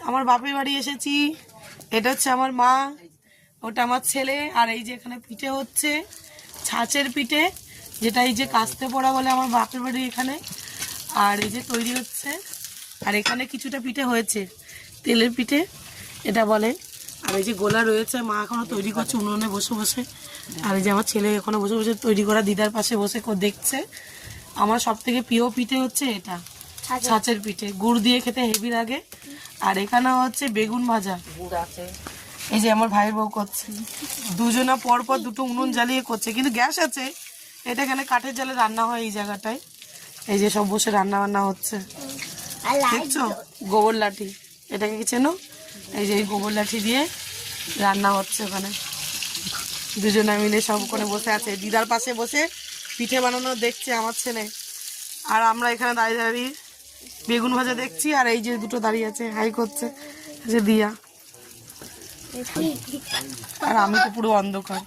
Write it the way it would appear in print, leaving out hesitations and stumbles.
আমার বাপের বাড়ি এসেছি। এটা হচ্ছে আমার মা, ওটা আমার ছেলে। আর এই যে এখানে পিঠে হচ্ছে, ছাঁচের পিঠে, যেটা এই যে কাস্তে পড়া বলে আমার বাপের বাড়ি এখানে। আর এই যে তৈরি হচ্ছে। আর এখানে কিছুটা পিঠে হয়েছে, তেলের পিঠে এটা বলে। আর এই যে গোলা রয়েছে, মা এখনো তৈরি করছে উনুনে বসে বসে। আর এই যে আমার ছেলে এখনো বসে বসে তৈরি করা দিদার পাশে বসে দেখছে। আমার সব থেকে প্রিয় পিঠে হচ্ছে এটা, ছাঁচের পিঠে, গুড় দিয়ে খেতে হেভি লাগে। আর এখানে হচ্ছে বেগুন ভাজা, এই যে আমার ভাইয়ের বউ করছে। দুজনা পর পর দুটো উনুন জ্বালিয়ে করছে, কিন্তু গ্যাস আছে। এটা এখানে কাঠের জালে রান্না হয় এই জায়গাটায়। এই যে সব বসে রান্না বান্না হচ্ছে, দেখছো? গোবর লাঠি, এটাকে কি চেনো? এই যে এই গোবর লাঠি দিয়ে রান্না হচ্ছে ওখানে। দুজনা মিলে সব করে বসে আছে, দিদার পাশে বসে পিঠে বানানো দেখছে আমার ছেলে। আর আমরা এখানে দাঁড়িয়ে দাঁড়িয়ে বেগুন ভাজা দেখছি। আর এই যে দুটো দাঁড়িয়ে আছে, হাই করছে যে দিয়া। আর আমি তো পুরো অন্ধকার।